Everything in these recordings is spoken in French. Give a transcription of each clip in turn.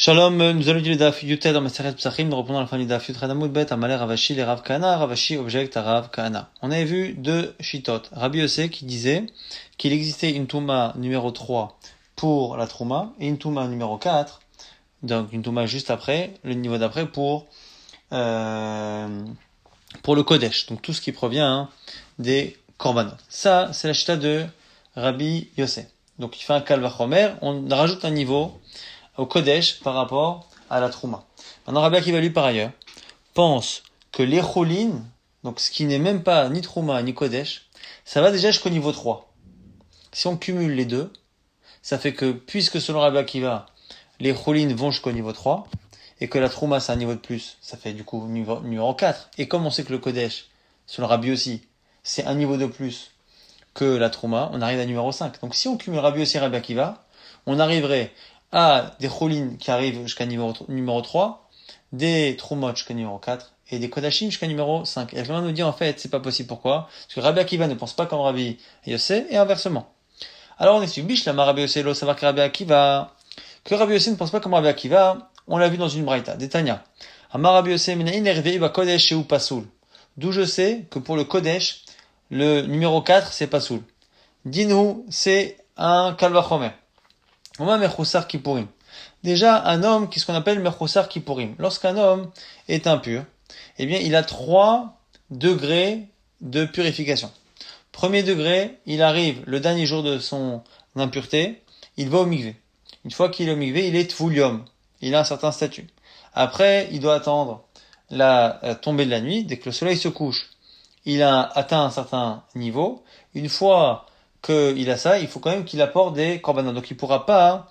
Shalom, nous allons étudier le Daf Yutet dans Maseret Psachim, nous reprenons à la fin du Daf Yut Radamut Bet, Amalé Ravashi, les Rav Kahana, Ravashi objecte à Rav Kahana. On avait vu deux shitot. Rabbi Yossé qui disait qu'il existait une Touma numéro 3 pour la Trouma et une Touma numéro 4, donc une Touma juste après, le niveau d'après pour le Kodesh, donc tout ce qui provient des Korbanot. Ça, c'est la shita de Rabbi Yossé. Donc il fait un Kalvachomer, on rajoute un niveau au Kodesh par rapport à la Trouma. Maintenant, Rabbi Akiva lui par ailleurs pense que les Cholin, donc ce qui n'est même pas ni Trouma ni Kodesh, ça va déjà jusqu'au niveau 3. Si on cumule les deux, ça fait que, puisque selon Rabbi Akiva, les Cholin vont jusqu'au niveau 3, et que la Trouma c'est un niveau de plus, ça fait du coup numéro 4. Et comme on sait que le Kodesh, selon Rabbi aussi, c'est un niveau de plus que la Trouma, on arrive à numéro 5. Donc si on cumule Rabbi aussi et Rabbi Akiva, on arriverait à des Cholin qui arrivent jusqu'à numéro 3, des Troumot jusqu'à numéro 4, et des Kodashim jusqu'à numéro 5. Et Rambam nous dit en fait, c'est pas possible. Pourquoi? Parce que Rabbi Akiva ne pense pas comme Rabbi Yossé, et inversement. Alors on explique, Bishlama Rabbi Yossé, lo savoir que Rabbi Akiva, que Rabbi Yossé ne pense pas comme Rabbi Akiva, on l'a vu dans une braïta, des Tanya. Amar Rabbi Yossé, minaïn ervei ba Kodesh ou Pasoul. D'où je sais que pour le Kodesh, le numéro 4, c'est Pasoul. Dinou, c'est un Kalvachomer. Déjà, un homme qui est ce qu'on appelle Mechoussar Kippourim. Lorsqu'un homme est impur, eh bien, il a 3 degrés de purification. Premier degré, il arrive le dernier jour de son impureté, il va au mikvé. Une fois qu'il est au mikvé, il est tvoulium. Il a un certain statut. Après, il doit attendre la tombée de la nuit. Dès que le soleil se couche, il a atteint un certain niveau. Une fois qu'il a ça, il faut quand même qu'il apporte des korbanot. Donc il pourra pas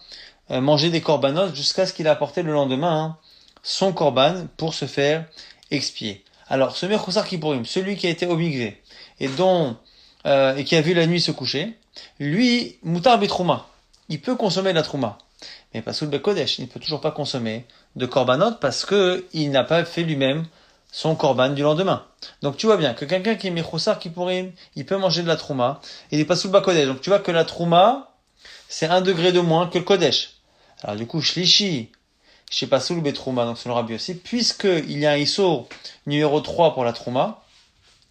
manger des korbanot jusqu'à ce qu'il ait apporté le lendemain son korban pour se faire expier. Alors ce Mechoussar Kippourim, celui qui a été au mikvé et et qui a vu la nuit se coucher, lui, mutar betrouma, il peut consommer de la trouma, mais pas sous le Kodesh, il ne peut toujours pas consommer de korbanot parce que il n'a pas fait lui-même son korban du lendemain. Donc tu vois bien que quelqu'un qui est Mechoussar Kippourim, il peut manger de la trouma, il n'est pas sous le Kodesh. Donc tu vois que la trouma, c'est 1 degré de moins que le Kodesh. Alors du coup, Shlishi, je sais pas sous le trouma, donc selon Rabbi aussi, puisqu'il y a un Issour numéro 3 pour la trouma,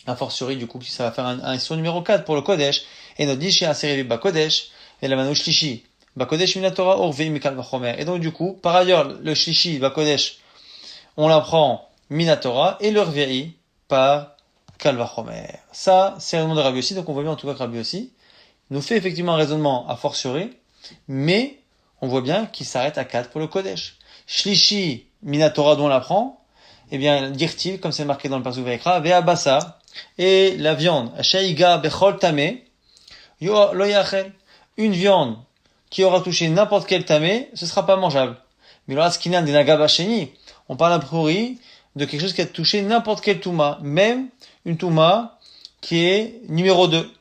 a fortiori du coup, ça va faire un Issour numéro 4 pour le Kodesh, et notre dit chez un série Kodesh, et la mano Shlishi, Kodesh minatora orvei mikal vachomer. Et donc du coup, par ailleurs, le Shlishi, Kodesh, on l'apprend Minatora et le Rvi'i par Kalvachomer. Ça, c'est le raisonnement de Rabbi Yossi, donc on voit bien en tout cas que Rabbi Yossi nous fait effectivement un raisonnement a fortiori, mais on voit bien qu'il s'arrête à 4 pour le Kodesh. Shlishi, Minatora dont on l'apprend, eh bien, dirtiv, comme c'est marqué dans le Pasuk Vayikra, Vea Bassa, et la viande, Shaiga Bechol Tamé, Yo Lo Yachel, une viande qui aura touché n'importe quel tamé, ce sera pas mangeable. Mais là, Skinan de Nagabasheni, on parle a priori de quelque chose qui a touché n'importe quelle touma, même une touma qui est numéro 2.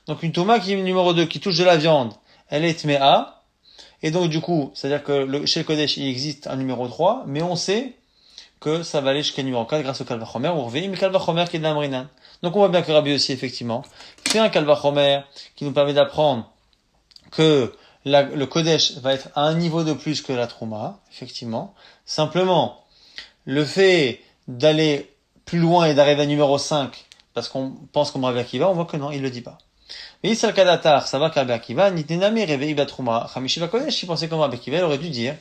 Donc une touma qui est numéro 2, qui touche de la viande, elle est tmea, et donc du coup, c'est-à-dire que chez le Kodesh, il existe un numéro 3, mais on sait que ça va aller jusqu'à numéro 4 grâce au Kalvachomer, ou Rveim, mais Kalvachomer qui est de la Mrinan. Donc on voit bien que Rabbi aussi, effectivement, fait un Kalvachomer qui nous permet d'apprendre que le Kodesh va être à un niveau de plus que la Trouma, effectivement. Simplement, le fait d'aller plus loin et d'arriver à numéro 5, parce qu'on pense comme Rabbi Akiva, on voit que non, il le dit pas. Mais Yisrael Kadatar, ça va qu'Rabbi Akiva, Nitenami Revei Batrouma, Chamishi Kodesh, il pensait comme Rabbi Akiva, il aurait dû dire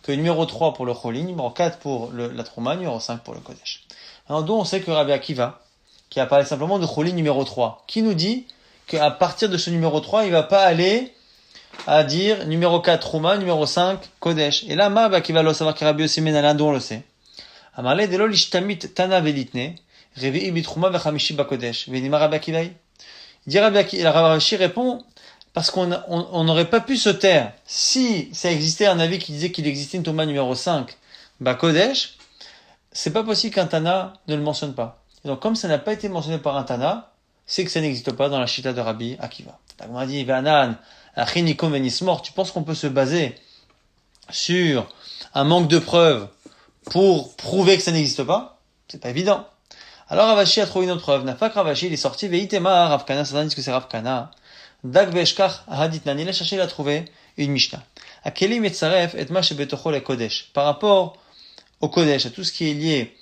que numéro 3 pour le Cholin, numéro 4 pour la Trouma, numéro 5 pour le Kodesh. Alors d'où on sait que Rabbi Akiva, qui a parlé simplement de Cholin numéro 3, qui nous dit qu'à partir de ce numéro 3, il va pas aller à dire numéro 4 Trouma, numéro 5 Kodesh. Et là, Rabbi Akiva, le savoir que Rabbi Yossi Menala, d'où on le sait. Amarle delo lishtamit tana velitne, revei bitrouma vechamishi bakodesh. Venima Rabbi Akiva. Il dit Rabbi Akiva, Rabbi Yossi répond, parce qu'on n'aurait pas pu se taire. Si ça existait un avis qui disait qu'il existait une Touma numéro 5, Kodesh, c'est pas possible qu'un Tana ne le mentionne pas. Et donc, comme ça n'a pas été mentionné par un Tana, c'est que ça n'existe pas dans la Shita de Rabbi Akiva. On a dit, Vanan, Achinikom venismor, tu penses qu'on peut se baser sur un manque de preuves pour prouver que ça n'existe pas? C'est pas évident. Alors Ravashi a trouvé une autre preuve. Nafak Ravashi, il est sorti, Veitema, Ravkana, ça dit que c'est Ravkana. Dag Beshkach Haditnan, il a cherché, il a trouvé une Mishnah. Akeli metzaref et ma shebetocho le kodesh. Par rapport au kodesh, à tout ce qui est lié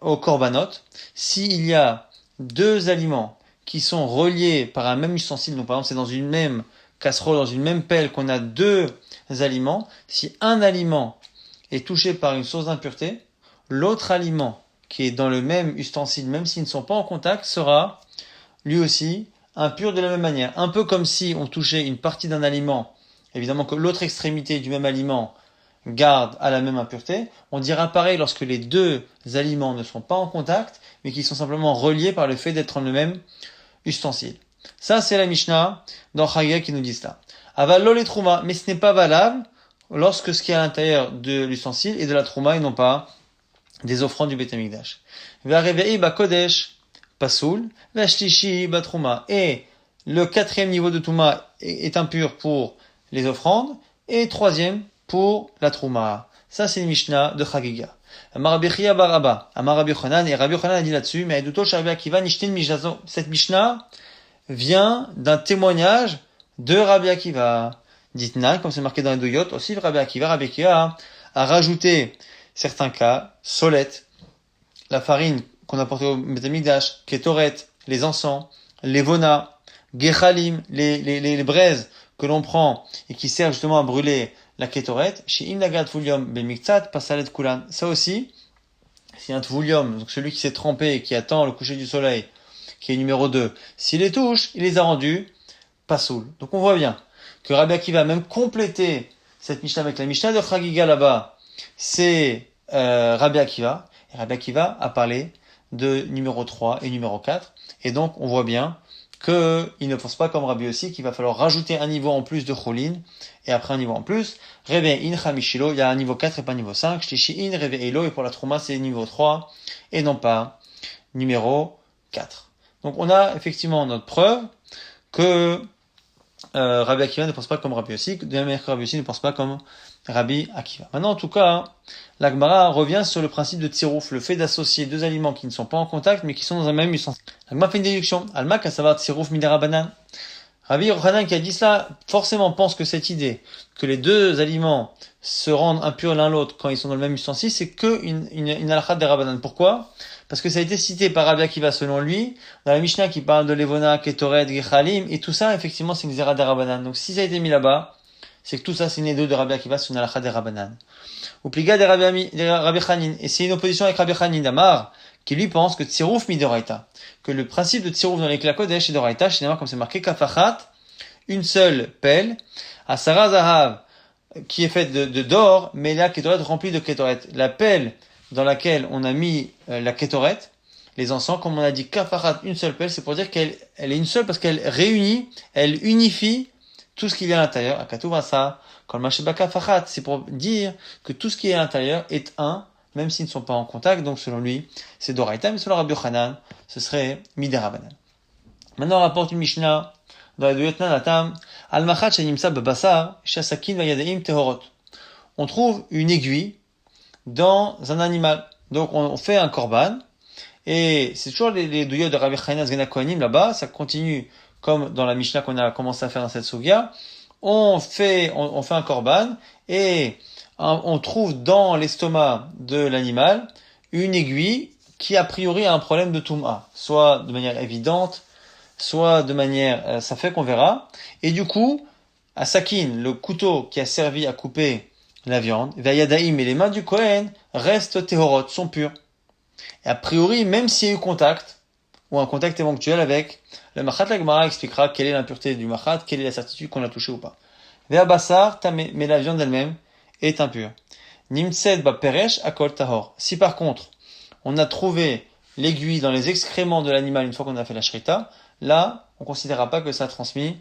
au korbanot, s'il y a deux aliments qui sont reliés par un même ustensile, donc par exemple c'est dans une même casserole, dans une même pelle qu'on a deux aliments, si un aliment est touché par une source d'impureté, l'autre aliment qui est dans le même ustensile, même s'ils ne sont pas en contact, sera lui aussi impur de la même manière. Un peu comme si on touchait une partie d'un aliment, évidemment que l'autre extrémité du même aliment garde à la même impureté. On dira pareil lorsque les deux aliments ne sont pas en contact, mais qui sont simplement reliés par le fait d'être dans le même ustensile. Ça, c'est la Mishnah dans Chagiga qui nous dit cela. Aval lo les trouma, mais ce n'est pas valable lorsque ce qui est à l'intérieur de l'ustensile est de la trouma et non pas des offrandes du Beit Hamikdash. Ve'arevei ba kodesh pasoul, ve'ashlishi ba trouma. Et le quatrième niveau de trouma est impur pour les offrandes, et troisième pour la trouma. Ça, c'est une Mishnah de Chagiga. Amar Rabbi Chia bar Abba, Amar Rabbi Yochanan, et Rabbi Yochanan a dit là-dessus, mais Edoto Rabbi Akiva nishtin mishazo. Cette Mishnah vient d'un témoignage de Rabbi Akiva. Ditna, comme c'est marqué dans les Doyot, aussi Rabbi Akiva a rajouté certains cas, solette, la farine qu'on apportait au Beit Hamikdash, ketoret, les encens, les vona, gechalim, les braises que l'on prend et qui servent justement à brûler la ketoret, chez imnagat vulium bemiktsat pasalet kulan. Ça aussi, si un tvulium, donc celui qui s'est trempé et qui attend le coucher du soleil, qui est numéro 2, s'il les touche, il les a rendus pasoul. Donc on voit bien que Rabbi Akiva a même complété cette Mishnah avec la Mishnah de Chagiga là-bas, c'est Rabbi Akiva. Et Rabbi Akiva a parlé de numéro 3 et numéro 4. Et donc, on voit bien qu'il ne pense pas comme Rabbi aussi qu'il va falloir rajouter un niveau en plus de Cholin et après un niveau en plus. Reve in Chamishilo, il y a un niveau 4 et pas un niveau 5. Shlishi in Reve Elo, et pour la Trouma, c'est niveau 3 et non pas numéro 4. Donc, on a effectivement notre preuve que Rabbi Akiva ne pense pas comme Rabbi Yossi, de la même manière que Rabbi Yossi ne pense pas comme Rabbi Akiva. Maintenant, en tout cas, la Gemara revient sur le principe de tsirouf, le fait d'associer deux aliments qui ne sont pas en contact, mais qui sont dans un même ustensile. La Gemara fait une déduction. Alma, qu'à savoir tsirouf midera banan. Rabbi Yochanan qui a dit cela, forcément pense que cette idée, que les deux aliments se rendent impurs l'un l'autre quand ils sont dans le même ustensile, c'est que une halakha de Rabbanan. Pourquoi? Parce que ça a été cité par Rabbi Akiva selon lui, dans la Mishnah qui parle de Levona, Ketoret, Gechalim, et tout ça, effectivement, c'est une zera de Rabbanan. Donc si ça a été mis là-bas, c'est que tout ça, c'est une deux de Rabbi Akiva, c'est une halakha de Rabbanan. Ou pliga de Rabbi Chanin. Et c'est une opposition avec Rabbi Chanin d'Amar, qui lui pense que Tsirouf midoraita, que le principe de Tsirouf dans les Kodesh est d'Oraita, finalement, comme c'est marqué, Kafachat, une seule pelle, à Sarah Zahav, qui est faite d'or, mais là, Ketoret remplie de Ketoret. La pelle dans laquelle on a mis la Ketoret, les encens, comme on a dit, Kafachat, une seule pelle, c'est pour dire qu'elle est une seule parce qu'elle réunit, elle unifie tout ce qu'il y a à l'intérieur. Akatuvasa, quand le Masheba Kafachat, c'est pour dire que tout ce qui est à l'intérieur est un, même s'ils ne sont pas en contact. Donc, selon lui, c'est d'Oraita, mais selon Rabbi Yochanan, ce serait Miderabanan. Maintenant, on rapporte une Mishnah dans la Doyot Nanatam, Al-Machat Shenimsa Babassar, Shasakin Vayadeim Tehorot. On trouve une aiguille dans un animal. Donc, on fait un korban, et c'est toujours les Doyot de Rabbi Chanan Zgena Kohanim là-bas, ça continue comme dans la Mishnah qu'on a commencé à faire dans cette Sugya. On fait un korban, et on trouve dans l'estomac de l'animal une aiguille qui a priori a un problème de Toum'a, soit de manière évidente, soit de manière, ça fait qu'on verra. Et du coup, à Sakin, le couteau qui a servi à couper la viande, Vayadaim, et les mains du Kohen restent Tehorot, sont pures. Et a priori, même s'il y a eu contact, ou un contact éventuel avec le Machat, la Gemara expliquera quelle est l'impureté du Machat, quelle est la certitude qu'on a touché ou pas. Ve'abassar, mais la viande elle-même est impure. Nimtsed ba peresh akol tahor. Si par contre, on a trouvé l'aiguille dans les excréments de l'animal une fois qu'on a fait la shrita, là, on ne considérera pas que ça a transmis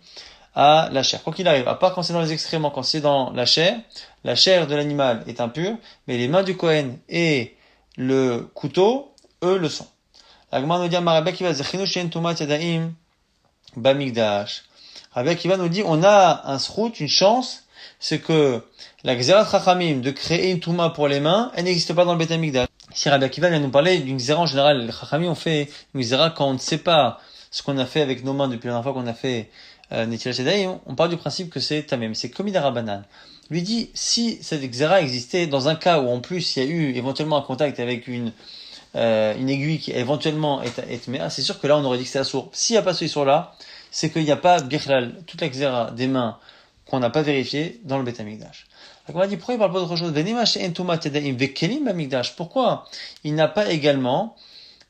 à la chair. Quoi qu'il arrive, à part quand c'est dans les excréments, quand c'est dans la chair de l'animal est impure, mais les mains du Kohen et le couteau, eux, le sont. La Gemara nous dit, Rabbi Akiva zechinu she'en tumat yadaim bamikdash. Rabbi Akiva nous dit, on a un srout, une chance, c'est que la Gzerat Chachamim de créer une touma pour les mains, elle n'existe pas dans le Beit Hamikdash. Si Rabbi Akiva vient nous parler d'une Gzera en général, les Chachamim ont fait une Gzera quand on ne sait pas ce qu'on a fait avec nos mains depuis la dernière fois qu'on a fait Netilat Yadayim, on part du principe que c'est tamem, c'est comme Midarabanan. lui dit, si cette xéra existait dans un cas où en plus il y a eu éventuellement un contact avec une aiguille qui éventuellement est méa, c'est sûr que là on aurait dit que c'est assour. S'il n'y a pas ce issour-là, c'est qu'il n'y a pas bichlal, toute la xéra des mains qu'on n'a pas vérifié dans le Beth Amikdash. Donc on a dit, pourquoi il parle pas d'autre chose? Pourquoi il n'a pas également,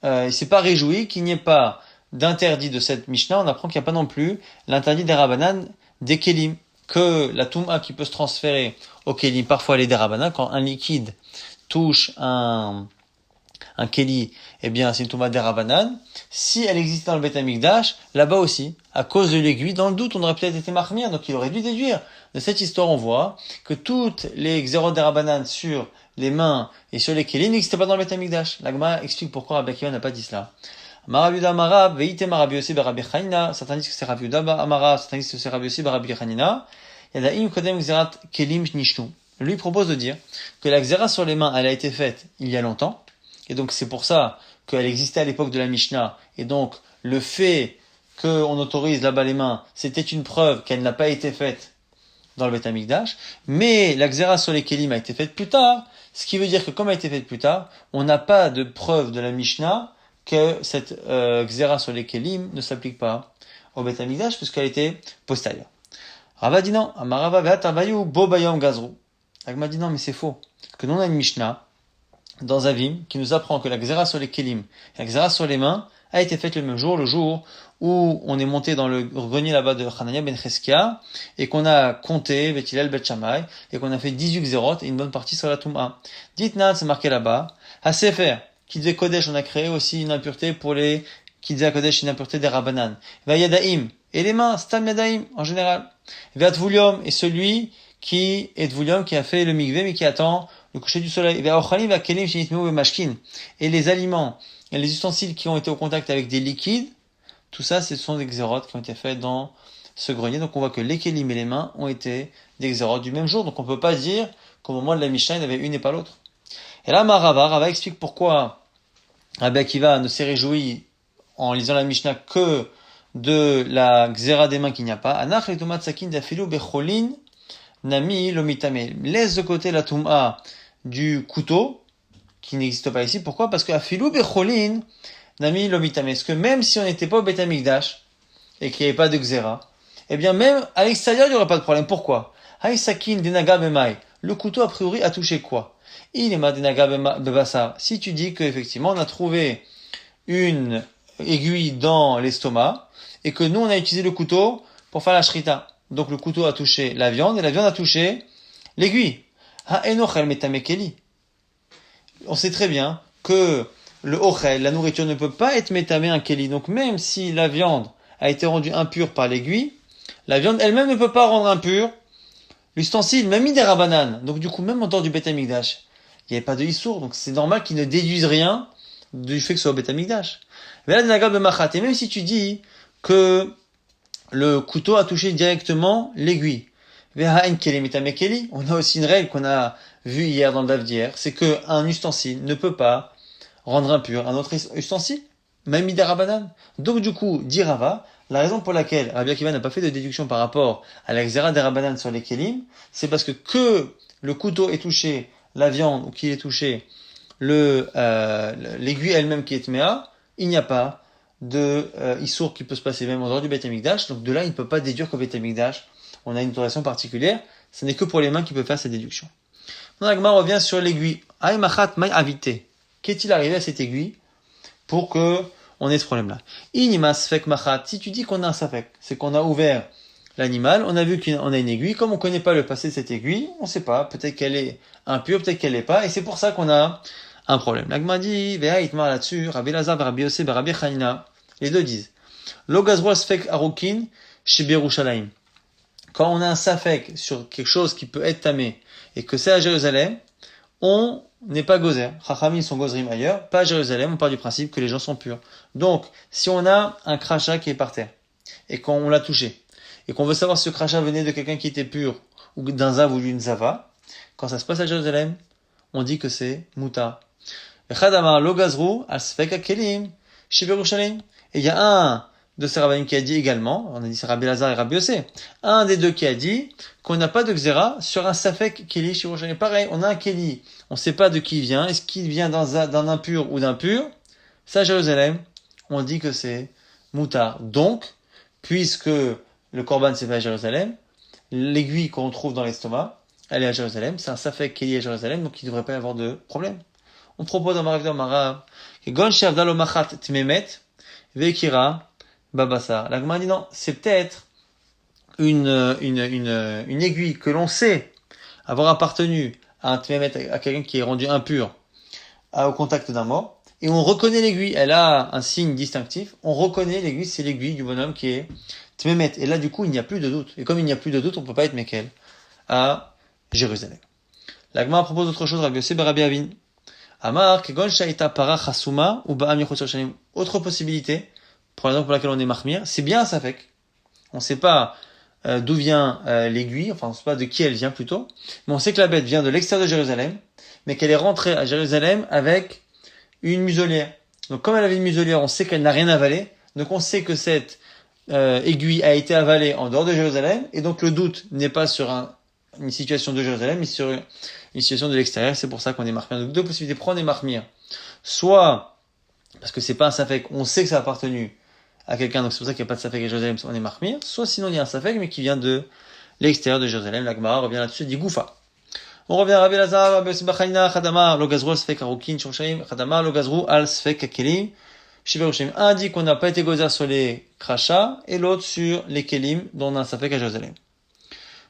il s'est pas réjoui qu'il n'y ait pas d'interdit de cette Mishnah? On apprend qu'il n'y a pas non plus l'interdit des Rabbanan des Kelim, que la Touma qui peut se transférer au Kelim, parfois elle est des Rabbanan, quand un liquide touche un Keli, eh bien, c'est une Touma des Rabbanan. Si elle existe dans le Beth Amikdash, là-bas aussi, à cause de l'aiguille, dans le doute, on aurait peut-être été marmire, donc il aurait dû déduire. De cette histoire, on voit que toutes les xérot des Rabbanan sur les mains et sur les Kelim n'existaient pas dans le Beth Amikdash. L'Agma explique pourquoi Rabbi Akiva n'a pas dit cela. Marabiuda Amarab, Veitema Rabbi Yossi Barabi Chanina, certains disent que c'est Rabiuda Amarab, certains disent que c'est Rabbi Yossi Barabi Chanina. Yadaim Kodem Xerat Kelim Nishnu. Lui propose de dire que la xéra sur les mains, elle a été faite il y a longtemps, et donc c'est pour ça qu'elle existait à l'époque de la Mishnah, et donc le fait qu'on autorise là-bas les mains, c'était une preuve qu'elle n'a pas été faite dans le Beth Amikdash, mais la xéra sur les kelim a été faite plus tard, ce qui veut dire que comme elle a été faite plus tard, on n'a pas de preuve de la Mishnah que cette xéra sur les kelim ne s'applique pas au Beth Amikdash, puisqu'elle était postérieure. Rava dit non, Amarava ve'atabayu bo bayom gazru. Agma dit non, mais c'est faux. Parce que nous on a une Mishnah dans Avim qui nous apprend que la xéra sur les kelim et la xéra sur les mains a été faite le même jour, le jour où on est monté dans le grenier là-bas de Hanania ben Cheskia et qu'on a compté Bet Hillel Bet Shammai et qu'on a fait 18 xérot et une bonne partie sur la Touma. Ditnan, c'est marqué là-bas. À Sefer, Kidzé Kodesh, on a créé aussi une impureté pour les Kidzé Kodesh, une impureté des Rabbanan. Va Yadaim, et les mains, Stam Yadaim, en général. Va Tvulium, et celui qui est Tvulium, qui a fait le mikvé, mais qui attend le coucher du soleil. Va Ochalim, va Kelim, Shinitmeu, ve Mashkin. Et les aliments, et les ustensiles qui ont été au contact avec des liquides, tout ça, ce sont des xérotes qui ont été faits dans ce grenier. Donc on voit que les kelim et les mains ont été des xérotes du même jour. Donc on peut pas dire qu'au moment de la Mishnah, il y en avait une et pas l'autre. Et là, Rava explique pourquoi Rabbi Akiva ne s'est réjoui en lisant la Mishnah que de la xéra des mains qu'il n'y a pas. Anach le tomat sakin dafilu becholin nami lomitame. Laisse de côté la touma du couteau, qui n'existe pas ici. Pourquoi? Parce que afilu becholin nami lomitame. Parce que même si on n'était pas au Beth Amikdash et qu'il n'y avait pas de xéra, eh bien même à l'extérieur il n'y aurait pas de problème. Pourquoi? Haïsakin denaga bemai. Le couteau a priori a touché quoi? Il est ma denaga bebasa. Si tu dis qu'effectivement on a trouvé une aiguille dans l'estomac et que nous on a utilisé le couteau pour faire la shrita. Donc le couteau a touché la viande et la viande a touché l'aiguille. Ha-enochel metamekeli. On sait très bien que le ochel, la nourriture ne peut pas être métamé un keli. Donc même si la viande a été rendue impure par l'aiguille, la viande elle-même ne peut pas rendre impur l'ustensile, même des rabbanan. Donc du coup, même en dehors du Beth Amikdash, il n'y avait pas de issour. Donc c'est normal qu'ils ne déduisent rien du fait que ce soit au Beth Amikdash. Mais là, et même si tu dis que le couteau a touché directement l'aiguille, on a aussi une règle qu'on a vue hier dans le daf d'hier, c'est qu'un ustensile ne peut pas rendre impur un autre ustensile, même des rabbanan. Donc du coup, dit Rava, la raison pour laquelle Rabbi Akiva n'a pas fait de déduction par rapport à la xéra des rabbanan sur les kelim, c'est parce que le couteau ait touché la viande ou qu'il ait touché l'aiguille elle-même qui est tméa, il n'y a pas de issour qui peut se passer même en dehors du Beth Amikdash. Donc de là, il ne peut pas déduire qu'au Beth Amikdash, on a une autorisation particulière. Ce n'est que pour les mains qu'il peut faire cette déduction. Agma revient sur l'aiguille. Aïmachat maï avité. Qu'est-il arrivé à cette aiguille pour que on ait ce problème-là? Inima sfek machat. Si tu dis qu'on a un safek, c'est qu'on a ouvert l'animal, on a vu qu'on a une aiguille. Comme on ne connaît pas le passé de cette aiguille, on ne sait pas. Peut-être qu'elle est impure, peut-être qu'elle l'est pas. Et c'est pour ça qu'on a un problème. L'agma dit, Veha itmar là-dessus, Rabbi Lazar, Rabbi Yosef, Rabbi Chanina. Les deux disent, Lo gazro sfek arukin, chez Yerushalayim. Quand on a un safek sur quelque chose qui peut être tamé, et que c'est à Jérusalem, on n'est pas gozer. Chachamim sont gozrim ailleurs, pas à Jérusalem, on part du principe que les gens sont purs. Donc, si on a un crachat qui est par terre, et qu'on l'a touché, et qu'on veut savoir si ce crachat venait de quelqu'un qui était pur, ou d'un zav ou d'une zava, quand ça se passe à Jérusalem, on dit que c'est muta. Echad amar lo gazru al sfek akelim chez Yerushalayim. Et il y a un de ces rabbins qui a dit également, on a dit c'est Rabbi Lazare et Rabbi Yossé, un des deux qui a dit qu'on n'a pas de xéra sur un safek keli chez Yerushalayim. Pareil, on a un keli, on ne sait pas de qui il vient, est-ce qu'il vient d'un impur ou d'un pur? Ça, à Jérusalem, on dit que c'est moutard. Donc, puisque le korban s'est fait à Jérusalem, l'aiguille qu'on trouve dans l'estomac, elle est à Jérusalem, c'est un safek keli à Jérusalem, donc il ne devrait pas y avoir de problème. On propose dans Marav Marav que Gon Shavdalo Machat Tmemet Vekira Babasa. La Gemara dit non, c'est peut-être une aiguille que l'on sait avoir appartenu à un Tmemet, à quelqu'un qui est rendu impur au contact d'un mort, et on reconnaît l'aiguille, elle a un signe distinctif, on reconnaît l'aiguille, c'est l'aiguille du bonhomme qui est Tmemet. Et là, du coup, il n'y a plus de doute. Et comme il n'y a plus de doute, on ne peut pas être Mekel à Jérusalem. La Gemara propose autre chose, Rabbi Yossé Rabbi Avin. Amar, Kegon Shaita Para Chasuma ou Ba'am Yechot Shanim. Autre possibilité, pour la raison pour laquelle on est Mahmir, c'est bien un Safek. On ne sait pas d'où vient l'aiguille, enfin on ne sait pas de qui elle vient plutôt, mais on sait que la bête vient de l'extérieur de Jérusalem, mais qu'elle est rentrée à Jérusalem avec une muselière. Donc comme elle avait une muselière, on sait qu'elle n'a rien avalé, donc on sait que cette aiguille a été avalée en dehors de Jérusalem, et donc le doute n'est pas sur une situation de Jérusalem, mais sur une situation de l'extérieur. C'est pour ça qu'on est marmire. Donc deux possibilités. Prendre et marmire. Soit parce que c'est pas un safek, on sait que ça a appartenu à quelqu'un, donc c'est pour ça qu'il n'y a pas de safek à Jérusalem, on est marmire. Soit sinon il y a un safek, mais qui vient de l'extérieur de Jérusalem. La Gemara revient là-dessus, dit Goufa. On revient à Rabbi Lazar, Rabbi Yossi Bachanina, Chadamar, lo gazru al sfek arukin, shoshaim, Chadamar, lo gazru al sfek akelim, shiverushaim. Un dit qu'on n'a pas été gozer sur les crachats, et l'autre sur les kelim, dont on a un safek à Jérusalem.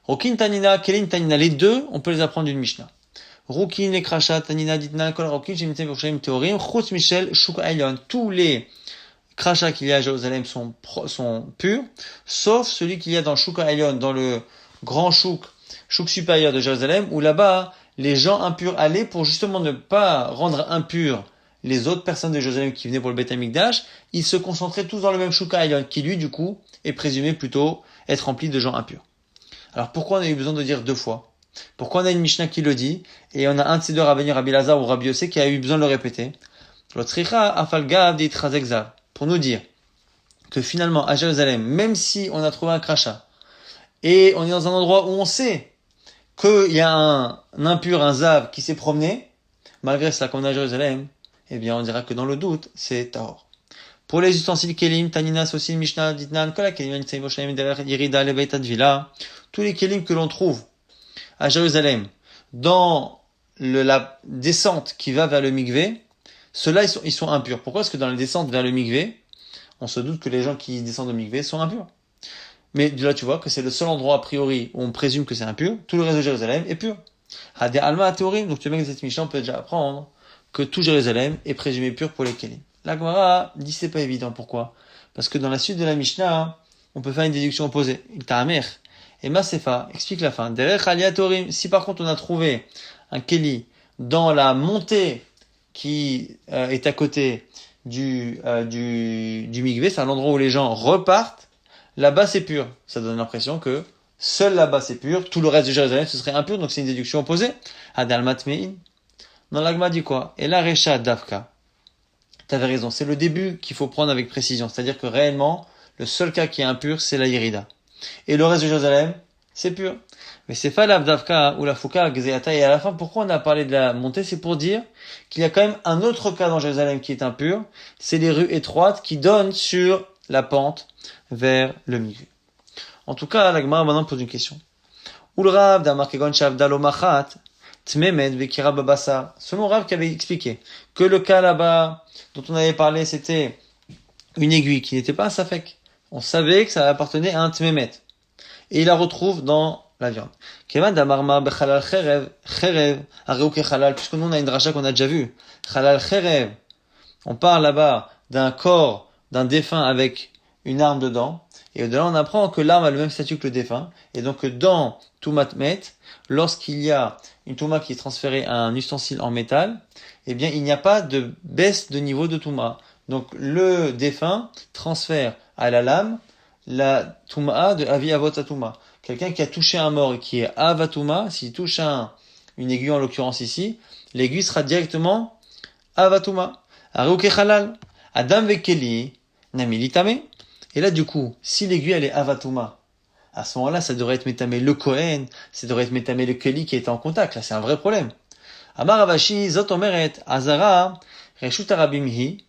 Rukin Tanina, Kelim Tanina, les deux, on peut les apprendre d'une Mishnah. Rukin, les crachats, Tanina, Ditna, Kol Rukin, Shemitem, Yerushalayim, Teorim, Chutz Michel, Shuk Ailion. Tous les crachats qu'il y a à Jérusalem sont purs, sauf celui qu'il y a dans Shuk Ailion, dans le grand Shuk supérieur de Jérusalem, où là-bas, les gens impurs allaient pour justement ne pas rendre impurs les autres personnes de Jérusalem qui venaient pour le Beth Amikdash. Ils se concentraient tous dans le même Shuk Ailion, qui lui, du coup, est présumé plutôt être rempli de gens impurs. Alors pourquoi on a eu besoin de dire deux fois? Pourquoi on a une Mishnah qui le dit, et on a un de ces deux rabbins, Rabbi Lazar ou Rabbi Yossé, qui a eu besoin de le répéter? Pour nous dire que finalement, à Jérusalem, même si on a trouvé un crachat, et on est dans un endroit où on sait qu'il y a un impur, un zav, qui s'est promené, malgré cela, quand on est à Jérusalem, eh bien on dira que dans le doute, c'est tahor. Pour les ustensiles kelim, tanina, sosil, mishnah, ditnan, kola kelim, yirida, leveit, advila, tous les kelim que l'on trouve à Jérusalem, dans la descente qui va vers le mikvé, ceux-là, ils sont impurs. Pourquoi? Parce que dans la descente vers le mikvé, on se doute que les gens qui descendent au mikvé sont impurs. Mais de là, tu vois que c'est le seul endroit, a priori, où on présume que c'est impur. Tout le reste de Jérusalem est pur. Hade alma théorie. Donc, tu vois que cette Mishnah, on peut déjà apprendre que tout Jérusalem est présumé pur pour les kelim. La Gemara dit c'est pas évident. Pourquoi? Parce que dans la suite de la Mishnah, on peut faire une déduction opposée. Il ta'amer. Et Masefa explique la fin. Derech aliatorim. Si par contre on a trouvé un keli dans la montée qui est à côté du mikvé, c'est un endroit où les gens repartent, là-bas c'est pur. Ça donne l'impression que seul là-bas c'est pur, tout le reste de Jérusalem ce serait impur, donc c'est une déduction opposée. Adalmatmein. Dans l'agma dit quoi? Et la recha davka. T'avais raison, c'est le début qu'il faut prendre avec précision. C'est-à-dire que réellement, le seul cas qui est impur, c'est la Yérida. Et le reste de Jérusalem, c'est pur. Mais c'est pas l'Avdavka ou la Fouka, Gzeata. Et à la fin, pourquoi on a parlé de la montée? C'est pour dire qu'il y a quand même un autre cas dans Jérusalem qui est impur. C'est les rues étroites qui donnent sur la pente vers le milieu. En tout cas, la Gemara maintenant pose une question. Ulrav d'Amarkegon Shavdalo Machat, Tmemed Vekira Babasa. Selon Rav qui avait expliqué que le cas là-bas dont on avait parlé, c'était une aiguille qui n'était pas un safek. On savait que ça appartenait à un tmemet. Et il la retrouve dans la viande. Kevan damarma bechalal cherev, areuke chalal, puisque nous on a une dracha qu'on a déjà vue. Chalal cherev. On parle là-bas d'un corps, d'un défunt avec une arme dedans. Et de là on apprend que l'arme a le même statut que le défunt. Et donc dans Toumat Met, lorsqu'il y a une Touma qui est transférée à un ustensile en métal, eh bien il n'y a pas de baisse de niveau de Touma. Donc le défunt transfère à la lame la Touma de Avi Avot Touma. Quelqu'un qui a touché un mort et qui est Avatouma, s'il touche une aiguille en l'occurrence ici, l'aiguille sera directement Avatouma. Areuke Chalal. Adam Vekeli, Namilitame. Et là, du coup, si l'aiguille, elle est avatuma, à ce moment-là, ça devrait être métamé le Kohen, ça devrait être métamé le Keli qui était en contact. Là, c'est un vrai problème. Amar Avashi, Zot Omeret, Azara, Reshut Arabim hi,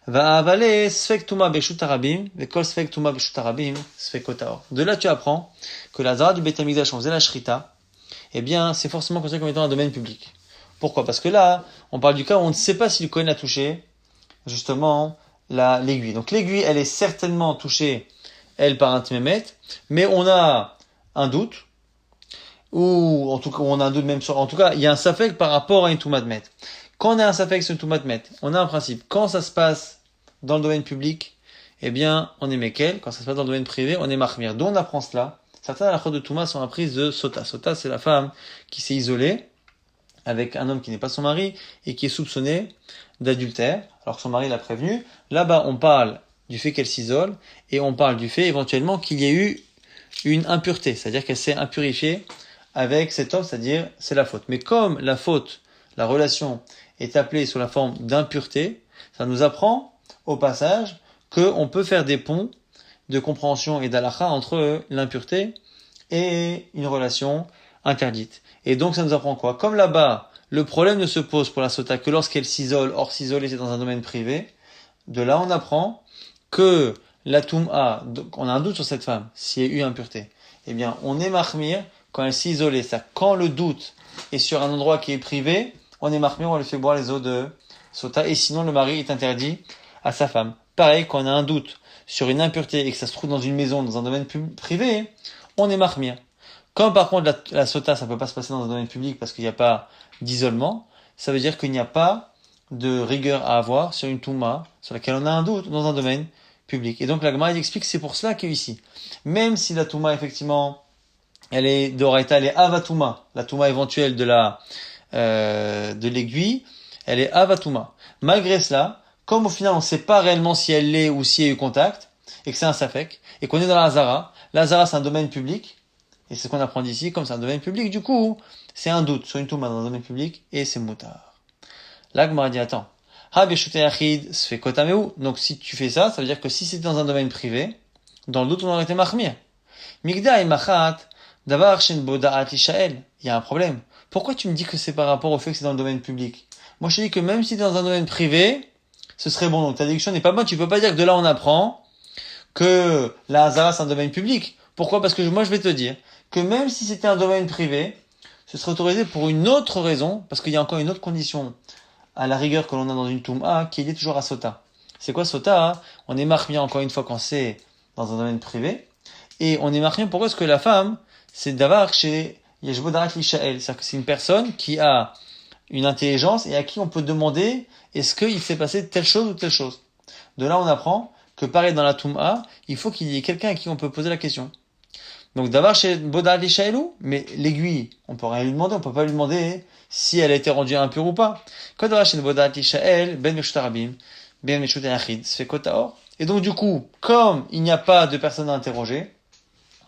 Va'avale, Sfek Tuma Beshut Arabim, Vekol Sfek Tuma Beshut Arabim, Sfek Otaor. De là, tu apprends que la Zara du Beit HaMikdash, on faisait la Shrita, eh bien, c'est forcément considéré comme étant un domaine public. Pourquoi? Parce que là, on parle du cas où on ne sait pas si le Kohen a touché, justement, l'aiguille. Donc l'aiguille, elle est certainement touchée, elle, par un tmémet, mais on a un doute, ou en tout cas, on a un doute même sur, en tout cas, il y a un safek par rapport à une toumatmet. Quand on a un safek sur une toumatmet, on a un principe. Quand ça se passe dans le domaine public, eh bien, on est mekel. Quand ça se passe dans le domaine privé, on est mahmir. D'où on apprend cela? Certains halachot de Touma sont apprises de Sota. Sota, c'est la femme qui s'est isolée avec un homme qui n'est pas son mari et qui est soupçonné d'adultère, alors que son mari l'a prévenu. Là-bas, on parle du fait qu'elle s'isole et on parle du fait éventuellement qu'il y ait eu une impureté, c'est-à-dire qu'elle s'est impurifiée avec cet homme, c'est-à-dire c'est la faute. Mais comme la faute, la relation est appelée sous la forme d'impureté, ça nous apprend au passage qu'on peut faire des ponts de compréhension et d'halakha entre l'impureté et une relation interdite. Et donc ça nous apprend quoi? Comme là-bas, le problème ne se pose pour la sota que lorsqu'elle s'isole, or s'isoler c'est dans un domaine privé, de là on apprend que la toum'a, on a un doute sur cette femme, s'il y a eu impureté, eh bien on est mahmir quand elle s'est isolée. Ça, quand le doute est sur un endroit qui est privé, on est mahmir, on lui fait boire les eaux de sota, et sinon le mari est interdit à sa femme. Pareil, quand on a un doute sur une impureté et que ça se trouve dans une maison, dans un domaine privé, on est mahmir. Quand par contre la sota, ça peut pas se passer dans un domaine public parce qu'il n'y a pas d'isolement, ça veut dire qu'il n'y a pas de rigueur à avoir sur une touma sur laquelle on a un doute dans un domaine public. Et donc la Gemara explique que c'est pour cela qu'ici, même si la touma effectivement, elle est d'oraita, elle est avatuma, la touma éventuelle de l'aiguille, elle est avatuma. Malgré cela, comme au final on ne sait pas réellement si elle l'est ou si il y a eu contact, et que c'est un safek, et qu'on est dans la hazara c'est un domaine public, et c'est ce qu'on apprend d'ici, comme c'est un domaine public, du coup, c'est un doute sur une touma dans un domaine public, et c'est moutard. Là, Gemara dit, attends. Donc si tu fais ça, ça veut dire que si c'est dans un domaine privé, dans le doute on aurait été mahmir. Migda et machat, davar shen boda'at ishael. Il y a un problème. Pourquoi tu me dis que c'est par rapport au fait que c'est dans le domaine public? Moi je te dis que même si c'est dans un domaine privé, ce serait bon. Donc ta déduction n'est pas bonne. Tu peux pas dire que de là on apprend que la hazara c'est un domaine public. Pourquoi? Parce que moi je vais te dire que même si c'était un domaine privé, ce serait autorisé pour une autre raison, parce qu'il y a encore une autre condition à la rigueur que l'on a dans une touma, qui est liée toujours à sota. C'est quoi sota? On est mahmir encore une fois quand c'est dans un domaine privé, et on est mahmir pourquoi? Parce que la femme, c'est d'avar chez Yeshbodarat Lishael, c'est-à-dire que c'est une personne qui a une intelligence et à qui on peut demander est-ce qu'il s'est passé telle chose ou telle chose. De là on apprend que pareil dans la touma, il faut qu'il y ait quelqu'un à qui on peut poser la question. Donc d'avoir chez Bodarat Lishaelou, mais l'aiguille, on peut rien lui demander, on peut pas lui demander si elle a été rendue impure ou pas. Quand d'avoir chez Bodarat Lishael, ben meshut arabim, ben meshut yachid, c'est kotaor. Et donc du coup, comme il n'y a pas de personne à interroger,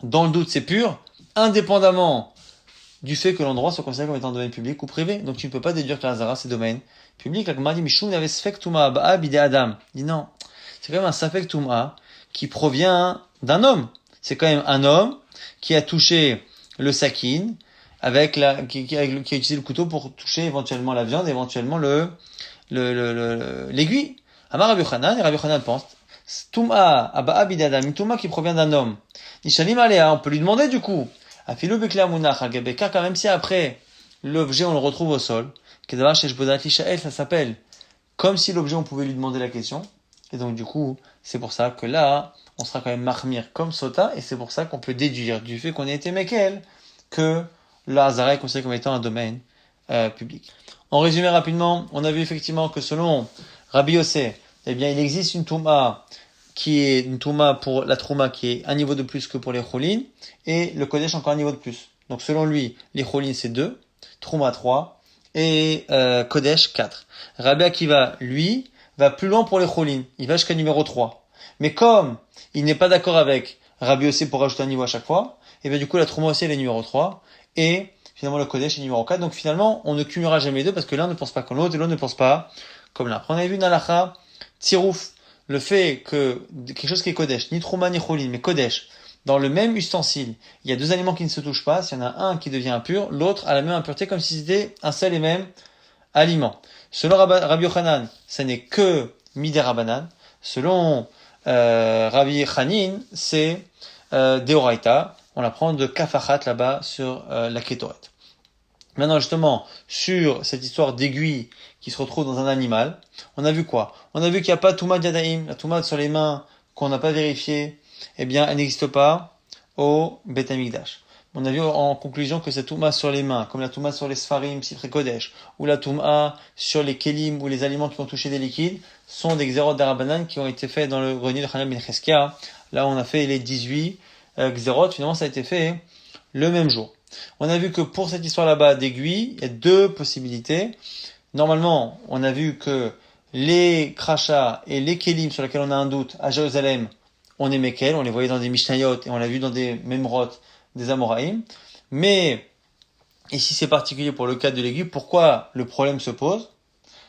dans le doute c'est pur, indépendamment du fait que l'endroit soit considéré comme étant domaine public ou privé. Donc tu ne peux pas déduire que la Hazara c'est domaine public. La Gemara dit Mishum n'avait sfek tuma ba'a bide Adam. Il dit non, c'est quand même un safek tuma qui provient d'un homme. C'est quand même un homme qui a touché le sakin avec qui a utilisé le couteau pour toucher éventuellement la viande, éventuellement l'aiguille. Amar Rabbi Yochanan, et Rabbi Yochanan pense Tuma aba'a bide Adam, une tuma qui provient d'un homme. Nishalim alea, on peut lui demander du coup. Afilo bekla munach al gabeka, quand même si après l'objet on le retrouve au sol, kedavar shesh bodat lishael, ça s'appelle comme si l'objet on pouvait lui demander la question. Et donc du coup, c'est pour ça que là, on sera quand même mahmir comme sota, et c'est pour ça qu'on peut déduire du fait qu'on ait été mekel que la hazara est considérée comme étant un domaine public. En résumé rapidement, on a vu effectivement que selon Rabbi Yossé, eh bien il existe une touma qui est une touma pour la trouma qui est un niveau de plus que pour les cholines, et le kodesh encore un niveau de plus. Donc selon lui, les cholines c'est 2, trouma 3, et kodesh 4. Rabbi Akiva, lui, va plus loin pour les cholines, il va jusqu'à numéro 3. Mais comme il n'est pas d'accord avec Rabbi Yossé pour rajouter un niveau à chaque fois, et bien du coup la trouma aussi elle est numéro 3, et finalement le kodesh est numéro 4, donc finalement on ne cumulera jamais les deux parce que l'un ne pense pas comme l'autre et l'autre ne pense pas comme l'un. On avait vu une halakha, Tzirouf, le fait que quelque chose qui est Kodesh, ni Trouma ni Choulin, mais Kodesh, dans le même ustensile, il y a deux aliments qui ne se touchent pas, s'il y en a un qui devient impur, l'autre a la même impureté comme si c'était un seul et même aliment. Selon Rabbi Yochanan, ça n'est que Midei Rabbanan. Selon Rabbi Chanin, c'est Deoraita. On l'apprend de Kafachat là-bas sur la Kétoret. Maintenant justement, sur cette histoire d'aiguille qui se retrouve dans un animal, on a vu quoi? On a vu qu'il n'y a pas Touma Yadaim, la Touma sur les mains qu'on n'a pas vérifiée, eh bien elle n'existe pas au Beth Amikdash. On a vu en conclusion que cette Touma sur les mains, comme la Touma sur les Sfarim, Sifre Kodesh, ou la Touma sur les Kelim ou les aliments qui ont touché des liquides, sont des Xerot d'Arabanan qui ont été faits dans le grenier de Chanel Ben Cheskia. Là on a fait les 18 Xerot, finalement ça a été fait le même jour. On a vu que pour cette histoire là-bas d'aiguille, il y a deux possibilités. Normalement, on a vu que les crachats et les kelim sur lesquels on a un doute à Jérusalem, on est Mekel, on les voyait dans des Mishnayot et on l'a vu dans des Memrot des Amoraïm. Mais ici c'est particulier pour le cas de l'aiguille. Pourquoi le problème se pose?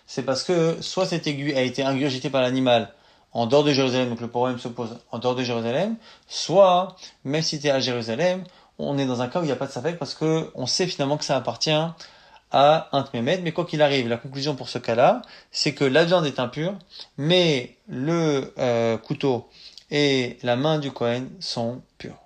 C'est parce que soit cette aiguille a été ingurgitée par l'animal en dehors de Jérusalem, donc le problème se pose en dehors de Jérusalem, soit, même si c'était à Jérusalem, on est dans un cas où il n'y a pas de safek parce que on sait finalement que ça appartient à un tmémet. Mais quoi qu'il arrive, la conclusion pour ce cas-là, c'est que la viande est impure, mais le couteau et la main du Kohen sont purs.